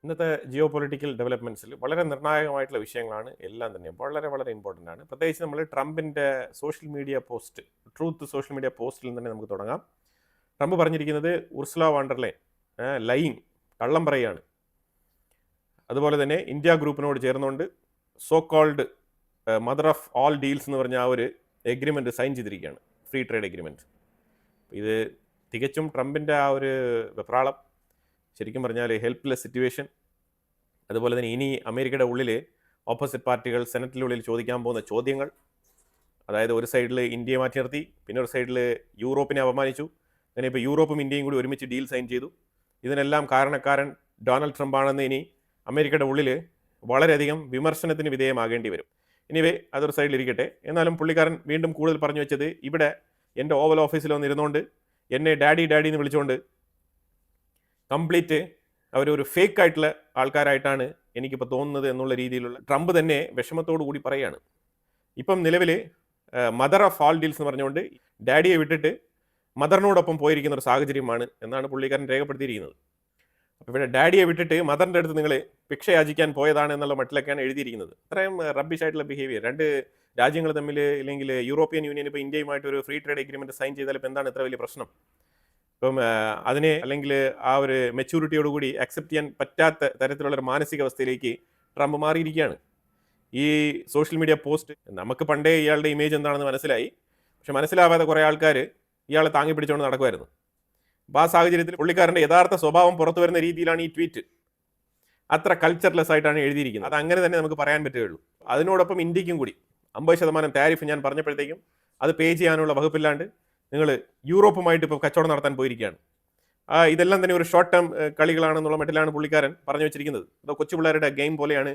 ഇന്നത്തെ geo political ഡെവലപ്മെൻറ്റ്സിൽ വളരെ നിർണായകമായിട്ടുള്ള വിഷയങ്ങളാണ് എല്ലാം തന്നെ വളരെ വളരെ ഇമ്പോർട്ടൻ്റ് ആണ്. പ്രത്യേകിച്ച് നമ്മൾ ട്രംപിൻ്റെ social media post, truth social media പോസ്റ്റിൽ തന്നെ നമുക്ക് തുടങ്ങാം. ട്രംപ് പറഞ്ഞിരിക്കുന്നത് ഉർസുല വാണ്ടർലൈൻ ലൈങ്, കള്ളം പറയുകയാണ്. അതുപോലെ തന്നെ ഇന്ത്യ ഗ്രൂപ്പിനോട് ചേർന്നുകൊണ്ട് so called mother of all deals എന്ന് പറഞ്ഞ ആ ഒരു എഗ്രിമെൻറ്റ് സൈൻ ചെയ്തിരിക്കുകയാണ്, ഫ്രീ ട്രേഡ് എഗ്രിമെൻറ്റ്. ഇത് തികച്ചും ട്രംപിൻ്റെ ആ ഒരു വെപ്രാളം, ശരിക്കും പറഞ്ഞാൽ ഹെൽപ്ലെസ് സിറ്റുവേഷൻ. അതുപോലെ തന്നെ ഇനി അമേരിക്കയുടെ ഉള്ളിൽ ഓപ്പോസിറ്റ് പാർട്ടികൾ സെനറ്റിനുള്ളിൽ ചോദിക്കാൻ പോകുന്ന ചോദ്യങ്ങൾ, അതായത് ഒരു സൈഡിൽ ഇന്ത്യയെ മാറ്റി നിർത്തി, പിന്നെ ഒരു സൈഡിൽ യൂറോപ്പിനെ അപമാനിച്ചു. അങ്ങനെ ഇപ്പോൾ യൂറോപ്പും ഇന്ത്യയും കൂടി ഒരുമിച്ച് ഡീൽ സൈൻ ചെയ്തു. ഇതിനെല്ലാം കാരണക്കാരൻ ഡൊണാൾഡ് ട്രംപ് ആണെന്ന് ഇനി അമേരിക്കയുടെ ഉള്ളിൽ വളരെയധികം വിമർശനത്തിന് വിധേയമാകേണ്ടി വരും. എനിവേ, അതൊരു സൈഡിലിരിക്കട്ടെ. എന്നാലും പുള്ളിക്കാരൻ വീണ്ടും കൂടുതൽ പറഞ്ഞു വെച്ചത്, ഇവിടെ എൻ്റെ ഓവൽ ഓഫീസിൽ വന്നിരുന്നുകൊണ്ട് എന്നെ ഡാഡി ഡാഡി എന്ന് വിളിച്ചുകൊണ്ട് കംപ്ലീറ്റ് അവരൊരു ഫേക്ക് ആയിട്ടുള്ള ആൾക്കാരായിട്ടാണ് എനിക്കിപ്പോൾ തോന്നുന്നത് എന്നുള്ള രീതിയിലുള്ള ട്രംപ് തന്നെ വിഷമത്തോടു കൂടി പറയുകയാണ്. ഇപ്പം നിലവിൽ മദർ ഓഫ് ഓൾ ഡീൽസ് എന്ന് പറഞ്ഞുകൊണ്ട് ഡാഡിയെ വിട്ടിട്ട് മദറിനോടൊപ്പം പോയിരിക്കുന്ന ഒരു സാഹചര്യമാണ് എന്നാണ് പുള്ളിക്കാരൻ രേഖപ്പെടുത്തിയിരിക്കുന്നത്. അപ്പോൾ ഇവിടെ ഡാഡിയെ വിട്ടിട്ട് മദറിൻ്റെ അടുത്ത് നിങ്ങൾ ഭിക്ഷ യാചിക്കാൻ പോയതാണ് എന്നുള്ള മട്ടിലൊക്കെയാണ് എഴുതിയിരിക്കുന്നത്. അത്രയും റബ്ബിഷ് ആയിട്ടുള്ള ബിഹേവിയർ. രണ്ട് രാജ്യങ്ങൾ തമ്മിൽ, അല്ലെങ്കിൽ യൂറോപ്യൻ യൂണിയൻ ഇപ്പോൾ ഇന്ത്യയുമായിട്ട് ഒരു ഫ്രീ ട്രേഡ് എഗ്രിമെൻറ്റ് സൈൻ ചെയ്താൽ ഇപ്പോൾ എന്താണ് ഇത്ര വലിയ പ്രശ്നം? ഇപ്പം അതിനെ അല്ലെങ്കിൽ ആ ഒരു മെച്യൂരിറ്റിയോടുകൂടി അക്സെപ്റ്റ് ചെയ്യാൻ പറ്റാത്ത തരത്തിലുള്ളൊരു മാനസികാവസ്ഥയിലേക്ക് ട്രംപ് മാറിയിരിക്കുകയാണ്. ഈ സോഷ്യൽ മീഡിയ പോസ്റ്റ്, നമുക്ക് പണ്ടേ ഇയാളുടെ ഇമേജ് എന്താണെന്ന് മനസ്സിലായി, പക്ഷെ മനസ്സിലാവാതെ കുറേ ആൾക്കാർ ഇയാളെ താങ്ങി പിടിച്ചുകൊണ്ട് നടക്കുമായിരുന്നു. അപ്പോൾ ആ സാഹചര്യത്തിൽ പുള്ളിക്കാരൻ്റെ യഥാർത്ഥ സ്വഭാവം പുറത്തു വരുന്ന രീതിയിലാണ് ഈ ട്വീറ്റ്. അത്ര കൾച്ചർലെസ് ആയിട്ടാണ് എഴുതിയിരിക്കുന്നത്. അത് അങ്ങനെ തന്നെ നമുക്ക് പറയാൻ പറ്റുകയുള്ളൂ. അതിനോടൊപ്പം ഇന്ത്യക്കും കൂടി 50% താരിഫ് ഞാൻ പറഞ്ഞപ്പോഴത്തേക്കും അത് പേ ചെയ്യാനുള്ള വകുപ്പില്ലാണ്ട് നിങ്ങൾ യൂറോപ്പുമായിട്ട് ഇപ്പോൾ കച്ചവടം നടത്താൻ പോയിരിക്കുകയാണ്. ഇതെല്ലാം തന്നെ ഒരു ഷോർട്ട് ടേം കളികളാണെന്നുള്ള മട്ടിലാണ് പുള്ളിക്കാരൻ പറഞ്ഞു വെച്ചിരിക്കുന്നത്. അതോ കൊച്ചു പിള്ളേരുടെ ഗെയിം പോലെയാണ്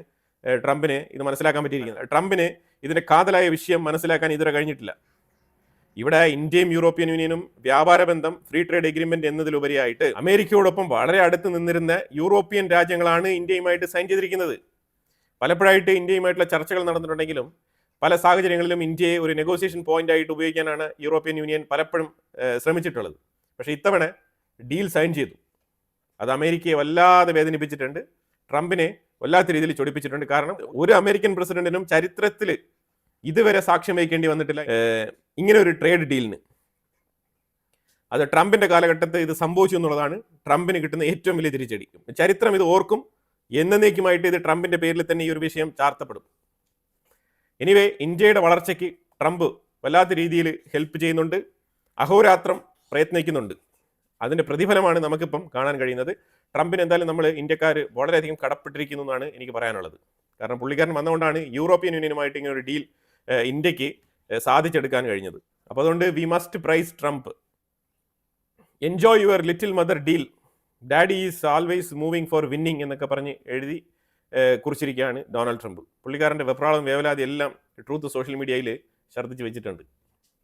ട്രംപിന് ഇത് മനസ്സിലാക്കാൻ പറ്റിയിരിക്കുന്നത്. ട്രംപിന് ഇതിൻ്റെ കാതലായ വിഷയം മനസ്സിലാക്കാൻ ഇതുവരെ കഴിഞ്ഞിട്ടില്ല. ഇവിടെ ഇന്ത്യയും യൂറോപ്യൻ യൂണിയനും വ്യാപാര ബന്ധം, ഫ്രീ ട്രേഡ് എഗ്രിമെന്റ് എന്നതിലുപരിയായിട്ട് അമേരിക്കയോടൊപ്പം വളരെ അടുത്ത് നിന്നിരുന്ന യൂറോപ്യൻ രാജ്യങ്ങളാണ് ഇന്ത്യയുമായിട്ട് സൈൻ ചെയ്തിരിക്കുന്നത്. പലപ്പോഴായിട്ട് ഇന്ത്യയുമായിട്ടുള്ള ചർച്ചകൾ നടന്നിട്ടുണ്ടെങ്കിലും പല സാഹചര്യങ്ങളിലും ഇന്ത്യയെ ഒരു നെഗോസിയേഷൻ പോയിന്റ് ആയിട്ട് ഉപയോഗിക്കാനാണ് യൂറോപ്യൻ യൂണിയൻ പലപ്പോഴും ശ്രമിച്ചിട്ടുള്ളത്. പക്ഷേ ഇത്തവണ ഡീൽ സൈൻ ചെയ്തു. അത് അമേരിക്കയെ വല്ലാതെ വേദനിപ്പിച്ചിട്ടുണ്ട്, ട്രംപിനെ വല്ലാത്ത രീതിയിൽ ചൊടിപ്പിച്ചിട്ടുണ്ട്. കാരണം ഒരു അമേരിക്കൻ പ്രസിഡന്റിനും ചരിത്രത്തിൽ ഇതുവരെ സാക്ഷ്യം വഹിക്കേണ്ടി വന്നിട്ടില്ല ഇങ്ങനെ ഒരു ട്രേഡ് ഡീലിന്. അത് ട്രംപിന്റെ കാലഘട്ടത്തിൽ ഇത് സംഭവിച്ചു എന്നുള്ളതാണ് ട്രംപിന് കിട്ടുന്ന ഏറ്റവും വലിയ തിരിച്ചടി. ചരിത്രം ഇത് ഓർക്കും. എന്നേക്കുമായിട്ട് ഇത് ട്രംപിന്റെ പേരിൽ തന്നെ ഈ ഒരു വിഷയം ചാർത്തപ്പെടും. എനിവേ, ഇന്ത്യയുടെ വളർച്ചയ്ക്ക് ട്രംപ് വല്ലാത്ത രീതിയിൽ ഹെൽപ്പ് ചെയ്യുന്നുണ്ട്, അഹോരാത്രം പ്രയത്നിക്കുന്നുണ്ട്. അതിൻ്റെ പ്രതിഫലമാണ് നമുക്കിപ്പം കാണാൻ കഴിയുന്നത്. ട്രംപിന് എന്തായാലും നമ്മൾ ഇന്ത്യക്കാർ വളരെയധികം കടപ്പെട്ടിരിക്കുന്നു എന്നാണ് എനിക്ക് പറയാനുള്ളത്. കാരണം പുള്ളിക്കാരൻ വന്നുകൊണ്ടാണ് യൂറോപ്യൻ യൂണിയനുമായിട്ട് ഇങ്ങനെ ഒരു ഡീൽ ഇന്ത്യക്ക് സാധിച്ചെടുക്കാൻ കഴിഞ്ഞത്. അപ്പോൾ അതുകൊണ്ട് we must praise Trump. Enjoy your little mother deal, daddy is always moving for winning എന്നൊക്കെ പറഞ്ഞ് എഴുതി കുറിച്ചിരിക്കുകയാണ് ഡൊണാൾഡ് ട്രംപ്. പുള്ളിക്കാരൻ്റെ വെപ്രാളം വേവലാതി എല്ലാം ട്രൂത്ത് സോഷ്യൽ മീഡിയയിൽ ഛർദ്ദിച്ച് വെച്ചിട്ടുണ്ട്.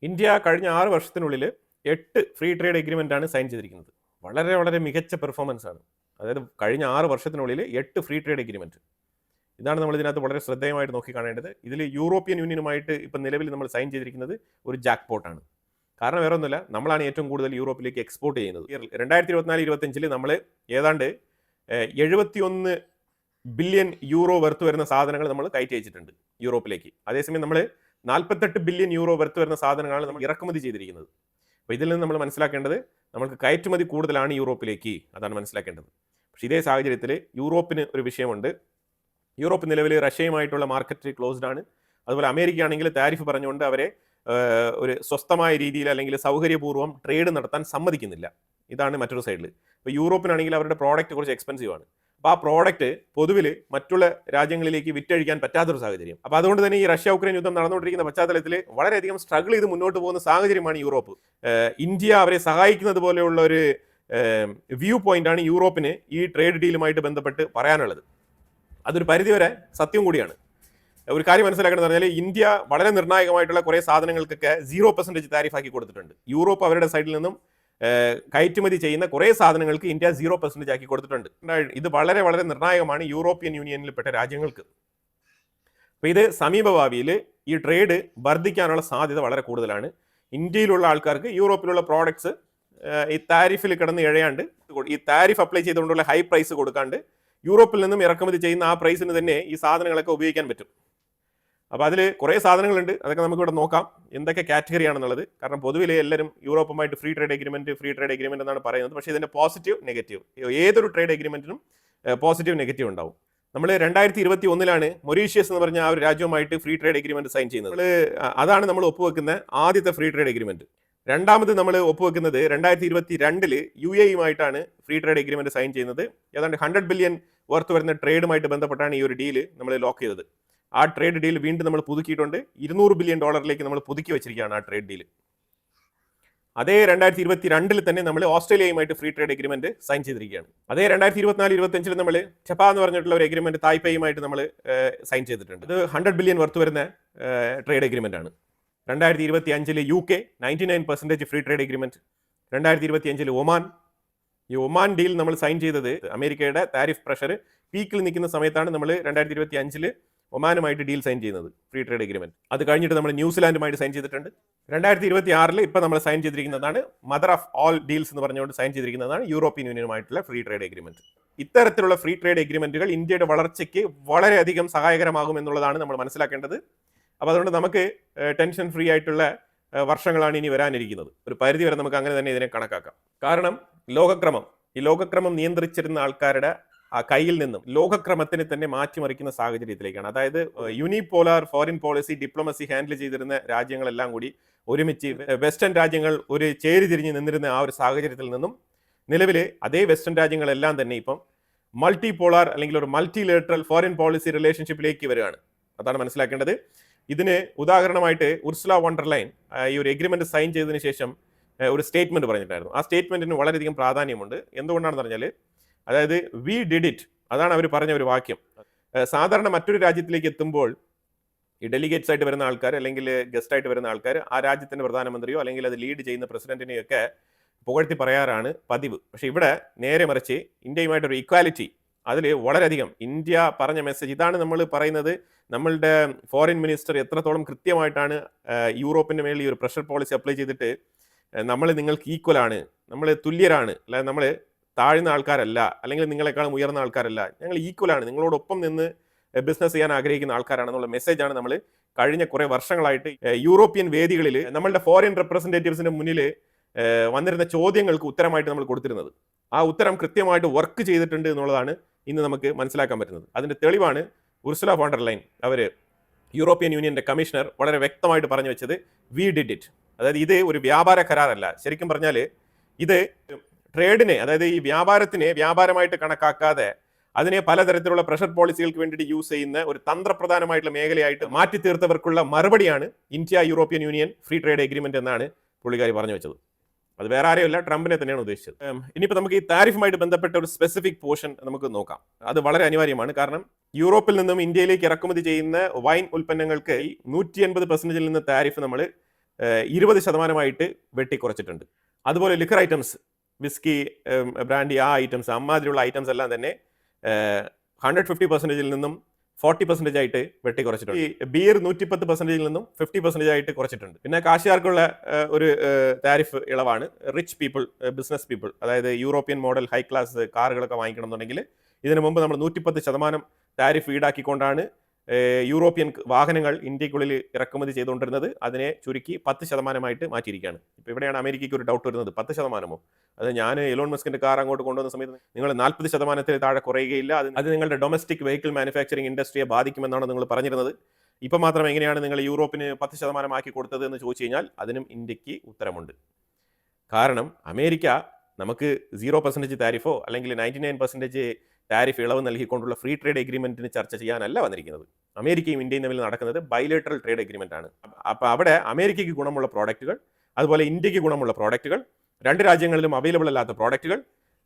ഇന്ത്യ കഴിഞ്ഞ 6 വർഷത്തിനുള്ളിൽ 8 ഫ്രീ ട്രേഡ് എഗ്രിമെൻ്റാണ് സൈൻ ചെയ്തിരിക്കുന്നത്. വളരെ വളരെ മികച്ച പെർഫോമൻസ് ആണ്. അതായത് കഴിഞ്ഞ 6 വർഷത്തിനുള്ളിൽ 8 ഫ്രീ ട്രേഡ് എഗ്രിമെൻറ്റ്. ഇതാണ് നമ്മൾ ഇതിനകത്ത് വളരെ ശ്രദ്ധേയമായിട്ട് നോക്കിക്കാണേണ്ടത്. ഇതിൽ യൂറോപ്യൻ യൂണിയനുമായിട്ട് ഇപ്പം നിലവിൽ നമ്മൾ സൈൻ ചെയ്തിരിക്കുന്നത് ഒരു ജാക്ക് പോട്ടാണ്. കാരണം വേറെ ഒന്നുമില്ല, നമ്മളാണ് ഏറ്റവും കൂടുതൽ യൂറോപ്പിലേക്ക് എക്സ്പോർട്ട് ചെയ്യുന്നത്. 2024-25 നമ്മൾ ഏതാണ്ട് 71 ബില്യൺ യൂറോ വെർത്ത് വരുന്ന സാധനങ്ങൾ നമ്മൾ കയറ്റി അയച്ചിട്ടുണ്ട് യൂറോപ്പിലേക്ക്. അതേസമയം നമ്മൾ 48 ബില്യൺ യൂറോ വെർത്ത് വരുന്ന സാധനങ്ങളാണ് നമ്മൾ ഇറക്കുമതി ചെയ്തിരിക്കുന്നത്. അപ്പോൾ ഇതിൽ നിന്ന് നമ്മൾ മനസ്സിലാക്കേണ്ടത് നമുക്ക് കയറ്റുമതി കൂടുതലാണ് യൂറോപ്പിലേക്ക്, അതാണ് മനസ്സിലാക്കേണ്ടത്. പക്ഷേ ഇതേ സാഹചര്യത്തിൽ യൂറോപ്പിന് ഒരു വിഷയമുണ്ട്. യൂറോപ്പ് നിലവിൽ റഷ്യയുമായിട്ടുള്ള മാർക്കറ്റ് ക്ലോസ്ഡ് ആണ്. അതുപോലെ അമേരിക്ക ആണെങ്കിൽ താരിഫ് പറഞ്ഞുകൊണ്ട് അവരെ ഒരു സ്വസ്ഥമായ രീതിയിൽ അല്ലെങ്കിൽ സൗകര്യപൂർവ്വം ട്രേഡ് നടത്താൻ സമ്മതിക്കുന്നില്ല. ഇതാണ് മറ്റൊരു സൈഡിൽ. ഇപ്പോൾ യൂറോപ്പിനാണെങ്കിൽ അവരുടെ പ്രോഡക്റ്റ് കുറച്ച് എക്സ്പെൻസീവ് ആണ്. അപ്പോൾ ആ പ്രോഡക്റ്റ് പൊതുവിൽ മറ്റുള്ള രാജ്യങ്ങളിലേക്ക് വിറ്റഴിക്കാൻ പറ്റാത്തൊരു സാഹചര്യം. അപ്പോൾ അതുകൊണ്ട് തന്നെ ഈ റഷ്യ ഉക്രൈൻ യുദ്ധം നടന്നുകൊണ്ടിരിക്കുന്ന പശ്ചാത്തലത്തിൽ വളരെയധികം സ്ട്രഗിൾ ചെയ്ത് മുന്നോട്ട് പോകുന്ന സാഹചര്യമാണ് യൂറോപ്പ്. ഇന്ത്യ അവരെ സഹായിക്കുന്നത് പോലെയുള്ള ഒരു വ്യൂ പോയിന്റാണ് യൂറോപ്പിന് ഈ ട്രേഡ് ഡീലുമായിട്ട് ബന്ധപ്പെട്ട് പറയാനുള്ളത്. അതൊരു പരിധിവരെ സത്യം കൂടിയാണ്. ഒരു കാര്യം മനസ്സിലാക്കേണ്ടത് പറഞ്ഞാൽ ഇന്ത്യ വളരെ നിർണായകമായിട്ടുള്ള കുറേ സാധനങ്ങൾക്കൊക്കെ 0% താരിഫാക്കി കൊടുത്തിട്ടുണ്ട്. യൂറോപ്പ് അവരുടെ സൈഡിൽ നിന്നും കയറ്റുമതി ചെയ്യുന്ന കുറേ സാധനങ്ങൾക്ക് ഇന്ത്യ 0% ആക്കി കൊടുത്തിട്ടുണ്ട്. ഇത് വളരെ വളരെ നിർണായകമാണ് യൂറോപ്യൻ യൂണിയനിൽപ്പെട്ട രാജ്യങ്ങൾക്ക്. അപ്പോൾ ഇത് സമീപഭാവിയിൽ ഈ ട്രേഡ് വർദ്ധിക്കാനുള്ള സാധ്യത വളരെ കൂടുതലാണ്. ഇന്ത്യയിലുള്ള ആൾക്കാർക്ക് യൂറോപ്പിലുള്ള പ്രോഡക്ട്സ് ഈ താരിഫിൽ കിടന്ന് ഇഴയാണ്ട്, ഈ താരിഫ് അപ്ലൈ ചെയ്തുകൊണ്ടുള്ള ഹൈ പ്രൈസ് കൊടുക്കാണ്ട് യൂറോപ്പിൽ നിന്നും ഇറക്കുമതി ചെയ്യുന്ന ആ പ്രൈസിന് തന്നെ ഈ സാധനങ്ങളൊക്കെ ഉപയോഗിക്കാൻ പറ്റും. അപ്പോൾ അതിൽ കുറേ സാധനങ്ങളുണ്ട്, അതൊക്കെ നമുക്കിവിടെ നോക്കാം എന്തൊക്കെ കാറ്റഗറി ആണെന്നുള്ളത്. കാരണം പൊതുവിലെ എല്ലാവരും യൂറോപ്പുമായിട്ട് ഫ്രീ ട്രേഡ് എഗ്രിമെന്റ് എന്നാണ് പറയുന്നത്. പക്ഷേ ഇതിൻ്റെ പോസിറ്റീവ് നെഗറ്റീവ്, ഏതൊരു ട്രേഡ് എഗ്രിമെന്റിനും പോസിറ്റീവ് നെഗറ്റീവ് ഉണ്ടാവും. നമ്മൾ 2021 മൊറീഷ്യസ് എന്ന് പറഞ്ഞ ആ ഒരു രാജ്യവുമായിട്ട് ഫ്രീ ട്രേഡ് എഗ്രിമെന്റ് സൈൻ ചെയ്യുന്നത്. അതാണ് നമ്മൾ ഒപ്പുവെക്കുന്ന ആദ്യത്തെ ഫ്രീ ട്രേഡ് എഗ്രിമെന്റ്. രണ്ടാമത് നമ്മൾ ഒപ്പുവെക്കുന്നത് 2022 UAE-യുമായിട്ടാണ് ഫ്രീ ട്രേഡ് എഗ്രിമെന്റ് സൈൻ ചെയ്യുന്നത്. ഏതാണ്ട് 100 ബില്യൺ വർത്ത് വരുന്ന ട്രേഡുമായിട്ട് ബന്ധപ്പെട്ടാണ് ഈ ഒരു ഡീല് നമ്മൾ ലോക്ക് ചെയ്തത്. ആ ട്രേഡ് ഡീൽ വീണ്ടും നമ്മൾ പുതുക്കിയിട്ടുണ്ട്. $200 ബില്യൺ നമ്മൾ പുതുക്കി വെച്ചിരിക്കുകയാണ് ആ ട്രേഡ് ഡീൽ. അതേ 2022 തന്നെ നമ്മൾ ഓസ്ട്രേലിയയുമായിട്ട് ഫ്രീ ട്രേഡ് എഗ്രിമെന്റ് സൈൻ ചെയ്തിരിക്കുകയാണ്. അതേ 2024-25 നമ്മൾ ചെപ്പ എന്ന് പറഞ്ഞിട്ടുള്ള ഒരു എഗ്രിമെന്റ് തായ്പേയുമായിട്ട് നമ്മൾ സൈൻ ചെയ്തിട്ടുണ്ട്. ഇത് 100 ബില്യൺ വർത്ത് വരുന്ന ട്രേഡ് എഗ്രിമെന്റ് ആണ്. 2025 UK 99% free trade agreement. 2025 Oman. ഈ ഒമാൻ ഡീൽ നമ്മൾ സൈൻ ചെയ്തത് അമേരിക്കയുടെ താരിഫ് പ്രഷർ പീക്കിൽ നിൽക്കുന്ന സമയത്താണ് നമ്മൾ 2025 ഒമാനുമായിട്ട് ഡീൽ സൈൻ ചെയ്യുന്നത്, ഫ്രീ ട്രേഡ് എഗ്രിമെന്റ്. അത് കഴിഞ്ഞിട്ട് നമ്മൾ ന്യൂസിലാൻഡുമായിട്ട് സൈൻ ചെയ്തിട്ടുണ്ട്. 2026 ഇപ്പോൾ നമ്മൾ സൈൻ ചെയ്തിരിക്കുന്നതാണ് മദർ ഓഫ് ഓൾ ഡീൽസ് എന്ന് പറഞ്ഞുകൊണ്ട് സൈൻ ചെയ്തിരിക്കുന്നതാണ് യൂറോപ്യൻ യൂണിയനുമായിട്ടുള്ള ഫ്രീ ട്രേഡ് എഗ്രിമെന്റ്. ഇത്തരത്തിലുള്ള ഫ്രീ ട്രേഡ് എഗ്രിമെന്റുകൾ ഇന്ത്യയുടെ വളർച്ചയ്ക്ക് വളരെയധികം സഹായകരമാകും എന്നുള്ളതാണ് നമ്മൾ മനസ്സിലാക്കേണ്ടത്. അപ്പോൾ അതുകൊണ്ട് നമുക്ക് ടെൻഷൻ ഫ്രീ ആയിട്ടുള്ള വർഷങ്ങളാണ് ഇനി വരാനിരിക്കുന്നത്. ഒരു പരിധി വരെ നമുക്ക് അങ്ങനെ തന്നെ ഇതിനെ കണക്കാക്കാം. കാരണം ഈ ലോകക്രമം നിയന്ത്രിച്ചിരുന്ന ആൾക്കാരുടെ ആ കയ്യിൽ നിന്നും ലോകക്രമത്തിന് തന്നെ മാറ്റിമറിക്കുന്ന സാഹചര്യത്തിലേക്കാണ്. അതായത് unipolar foreign policy diplomacy handle ചെയ്തിരുന്ന രാജ്യങ്ങളെല്ലാം കൂടി ഒരുമിച്ച് വെസ്റ്റേൺ രാജ്യങ്ങൾ ഒരു ചേരിതിരിഞ്ഞ് നിന്നിരുന്ന ആ ഒരു സാഹചര്യത്തിൽ നിന്നും നിലവിൽ അതേ വെസ്റ്റേൺ രാജ്യങ്ങളെല്ലാം തന്നെ ഇപ്പം മൾട്ടിപോളാർ അല്ലെങ്കിൽ ഒരു മൾട്ടിലേറ്ററൽ ഫോറിൻ പോളിസി റിലേഷൻഷിപ്പിലേക്ക് വരികയാണ്. അതാണ് മനസ്സിലാക്കേണ്ടത്. ഇതിന് ഉദാഹരണമായിട്ട് ഉർസുല വോൺ ഡെർ ലൈൻ ഈ ഒരു എഗ്രിമെന്റ് സൈൻ ചെയ്തതിന് ശേഷം ഒരു സ്റ്റേറ്റ്മെന്റ് പറഞ്ഞിട്ടായിരുന്നു. ആ സ്റ്റേറ്റ്മെന്റിന് വളരെയധികം പ്രാധാന്യമുണ്ട്. എന്തുകൊണ്ടാണെന്ന് പറഞ്ഞാൽ, അതായത് വി ഡിഡ് ഇറ്റ്, അതാണ് അവർ പറഞ്ഞ ഒരു വാക്യം. സാധാരണ മറ്റൊരു രാജ്യത്തിലേക്ക് എത്തുമ്പോൾ ഈ ഡെലിഗേറ്റ്സ് ആയിട്ട് വരുന്ന ആൾക്കാർ അല്ലെങ്കിൽ ഗസ്റ്റ് ആയിട്ട് വരുന്ന ആൾക്കാർ ആ രാജ്യത്തിന്റെ പ്രധാനമന്ത്രിയോ അല്ലെങ്കിൽ അത് ലീഡ് ചെയ്യുന്ന പ്രസിഡന്റിനെയൊക്കെ പുകഴ്ത്തി പറയാറാണ് പതിവ്. പക്ഷെ ഇവിടെ നേരെ മറിച്ച് ഇന്ത്യയുമായിട്ടൊരു ഇക്വാലിറ്റി, അതിൽ വളരെയധികം ഇന്ത്യ പറഞ്ഞ മെസ്സേജ് ഇതാണ്. നമ്മൾ പറയുന്നത് നമ്മളുടെ ഫോറിൻ മിനിസ്റ്റർ എത്രത്തോളം കൃത്യമായിട്ടാണ് യൂറോപ്പിന്റെ മേളിൽ ഈ ഒരു പ്രഷർ പോളിസി അപ്ലൈ ചെയ്തിട്ട് നമ്മൾ നിങ്ങൾക്ക് ഈക്വലാണ്, നമ്മൾ തുല്യരാണ്, അല്ലാതെ നമ്മൾ താഴ്ന്ന ആൾക്കാരല്ല, അല്ലെങ്കിൽ നിങ്ങളെക്കാളും ഉയർന്ന ആൾക്കാരല്ല, ഞങ്ങൾ ഈക്വലാണ്, നിങ്ങളോടൊപ്പം നിന്ന് ബിസിനസ് ചെയ്യാൻ ആഗ്രഹിക്കുന്ന ആൾക്കാരാണെന്നുള്ള മെസ്സേജാണ് നമ്മൾ കഴിഞ്ഞ കുറേ വർഷങ്ങളായിട്ട് യൂറോപ്യൻ വേദികളിൽ നമ്മളുടെ ഫോറിൻ റെപ്രസെൻറ്റേറ്റീവ്സിന്റെ മുന്നിൽ വന്നിരുന്ന ചോദ്യങ്ങൾക്ക് ഉത്തരമായിട്ട് നമ്മൾ കൊടുത്തിരുന്നത്. ആ ഉത്തരം കൃത്യമായിട്ട് വർക്ക് ചെയ്തിട്ടുണ്ട് എന്നുള്ളതാണ് ഇന്ന് നമുക്ക് മനസ്സിലാക്കാൻ പറ്റുന്നത്. അതിൻ്റെ തെളിവാണ് ഉർസുല വോൺ ഡെർ ലൈൻ, അവർ യൂറോപ്യൻ യൂണിയന്റെ കമ്മീഷണർ വളരെ വ്യക്തമായിട്ട് പറഞ്ഞു വെച്ചത് വി ഡിഡ് ഇറ്റ്. അതായത് ഇത് ഒരു വ്യാപാര കരാറല്ല. ശരിക്കും പറഞ്ഞാൽ ഇത് ട്രേഡിനെ, അതായത് ഈ വ്യാപാരത്തിനെ വ്യാപാരമായിട്ട് കണക്കാക്കാതെ അതിനെ പലതരത്തിലുള്ള പ്രഷർ പോളിസികൾക്ക് വേണ്ടിയിട്ട് യൂസ് ചെയ്യുന്ന ഒരു തന്ത്രപ്രധാനമായിട്ടുള്ള മേഖലയായിട്ട് മാറ്റി തീർത്തവർക്കുള്ള മറുപടിയാണ് India European union free trade agreement എന്നാണ് പുള്ളിക്കാരി പറഞ്ഞു വെച്ചത്. അത് വേറെ ആരെയല്ല, ട്രംപിനെ തന്നെയാണ് ഉദ്ദേശിച്ചത്. ഇനിയിപ്പോൾ നമുക്ക് ഈ താരിഫുമായിട്ട് ബന്ധപ്പെട്ട ഒരു സ്പെസിഫിക് പോർഷൻ നമുക്ക് നോക്കാം. അത് വളരെ അനിവാര്യമാണ്. കാരണം യൂറോപ്പിൽ നിന്നും ഇന്ത്യയിലേക്ക് ഇറക്കുമതി ചെയ്യുന്ന വൈൻ ഉൽപ്പന്നങ്ങൾക്ക് 180% നിന്ന് താരിഫ് നമ്മൾ 20% വെട്ടിക്കുറച്ചിട്ടുണ്ട്. അതുപോലെ ലിക്കർ ഐറ്റംസ്, വിസ്കി, ബ്രാൻഡി, ആ ഐറ്റംസ്, അമ്മാതിരിയുള്ള ഐറ്റംസ് എല്ലാം തന്നെ 150% നിന്നും 40% ആയിട്ട് വെട്ടിക്കുറച്ചിട്ടുണ്ട്. ഈ ബിയർ 110% നിന്നും 50% ആയിട്ട് കുറച്ചിട്ടുണ്ട്. പിന്നെ കാശുകാർക്കുള്ള ഒരു താരിഫ് ഇളവാണ്. റിച്ച് പീപ്പിൾ, ബിസിനസ് പീപ്പിൾ, അതായത് യൂറോപ്യൻ മോഡൽ ഹൈ ക്ലാസ് കാറുകളൊക്കെ വാങ്ങിക്കണം എന്നുണ്ടെങ്കിൽ ഇതിനു മുമ്പ് നമ്മൾ 110% താരിഫ് ഈടാക്കിക്കൊണ്ടാണ് യൂറോപ്യൻ വാഹനങ്ങൾ ഇന്ത്യക്കുള്ളിൽ ഇറക്കുമതി ചെയ്തുകൊണ്ടിരുന്നത്. അതിനെ ചുരുക്കി 10% മാറ്റിയിരിക്കുകയാണ്. ഇപ്പോൾ ഇവിടെയാണ് അമേരിക്കയ്ക്ക് ഒരു ഡൗട്ട് വരുന്നത്, 10%? അത് ഞാൻ എലോൺ മസ്കിന്റെ കാർ അങ്ങോട്ട് കൊണ്ടുവന്ന സമയത്ത് നിങ്ങൾ 40% താഴെ കുറയുകയില്ല, അത് നിങ്ങളുടെ ഡൊമസ്റ്റിക് വെഹിക്കിൾ മാനുഫാക്ചറിംഗ് ഇൻഡസ്ട്രിയെ ബാധിക്കുമെന്നാണ് നിങ്ങൾ പറഞ്ഞിരുന്നത്. ഇപ്പം മാത്രം എങ്ങനെയാണ് നിങ്ങൾ യൂറോപ്പിന് 10% ആക്കി കൊടുത്തത് എന്ന് ചോദിച്ചു കഴിഞ്ഞാൽ അതിനും ഇന്ത്യക്ക് ഉത്തരമുണ്ട്. കാരണം അമേരിക്ക നമുക്ക് 0% താരിഫോ അല്ലെങ്കിൽ 99% താരിഫ് ഇളവ് നൽകിക്കൊണ്ടുള്ള ഫ്രീ ട്രേഡ് എഗ്രിമെന്റിന് ചർച്ച ചെയ്യാനല്ല വന്നിരിക്കുന്നത്. അമേരിക്കയും ഇന്ത്യയും തമ്മിൽ നടക്കുന്നത് ബൈലേറ്ററൽ ട്രേഡ് എഗ്രിമെന്റ് ആണ്. അപ്പോൾ അവിടെ അമേരിക്കയ്ക്ക് ഗുണമുള്ള പ്രോഡക്റ്റുകൾ, അതുപോലെ ഇന്ത്യക്ക് ഗുണമുള്ള പ്രോഡക്റ്റുകൾ, രണ്ട് രാജ്യങ്ങളിലും അവൈലബിൾ അല്ലാത്ത പ്രോഡക്റ്റുകൾ,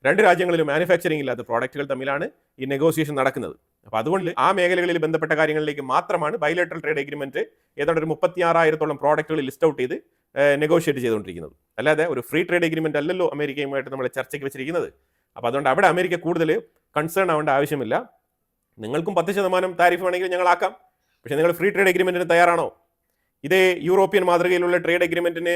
രണ്ട് രാജ്യങ്ങളിലും മാനുഫാക്ചറിംഗ് ഇല്ലാത്ത പ്രോഡക്റ്റുകൾ തമ്മിലാണ് ഈ നെഗോസിയേഷൻ നടക്കുന്നത്. അപ്പോൾ അതുകൊണ്ട് ആ മേഖലകളിൽ ബന്ധപ്പെട്ട കാര്യങ്ങളിലേക്ക് മാത്രമാണ് ബൈലേറ്ററൽ ട്രേഡ് എഗ്രിമെന്റ് ഏതാണ്ട് ഒരു 36,000-ഓളം പ്രോഡക്റ്റുകൾ ലിസ്റ്റ് ഔട്ട് ചെയ്ത് നെഗോഷിയേറ്റ് ചെയ്തുകൊണ്ടിരിക്കുന്നത്. അല്ലാതെ ഒരു ഫ്രീ ട്രേഡ് എഗ്രിമെന്റ് അല്ലല്ലോ അമേരിക്കയുമായിട്ട് നമ്മൾ ചർച്ചയ്ക്ക് വെച്ചിരിക്കുന്നത്. അപ്പോൾ അതുകൊണ്ട് അവിടെ അമേരിക്ക കൂടുതൽ കൺസേൺ ആവേണ്ട ആവശ്യമില്ല. നിങ്ങൾക്കും 10% താരിഫ് വേണമെങ്കിൽ ഞങ്ങളാക്കാം, പക്ഷേ നിങ്ങൾ ഫ്രീ ട്രേഡ് എഗ്രിമെന്റിന് തയ്യാറാണോ? ഇതേ യൂറോപ്യൻ മാതൃകയിലുള്ള ട്രേഡ് എഗ്രിമെന്റിന്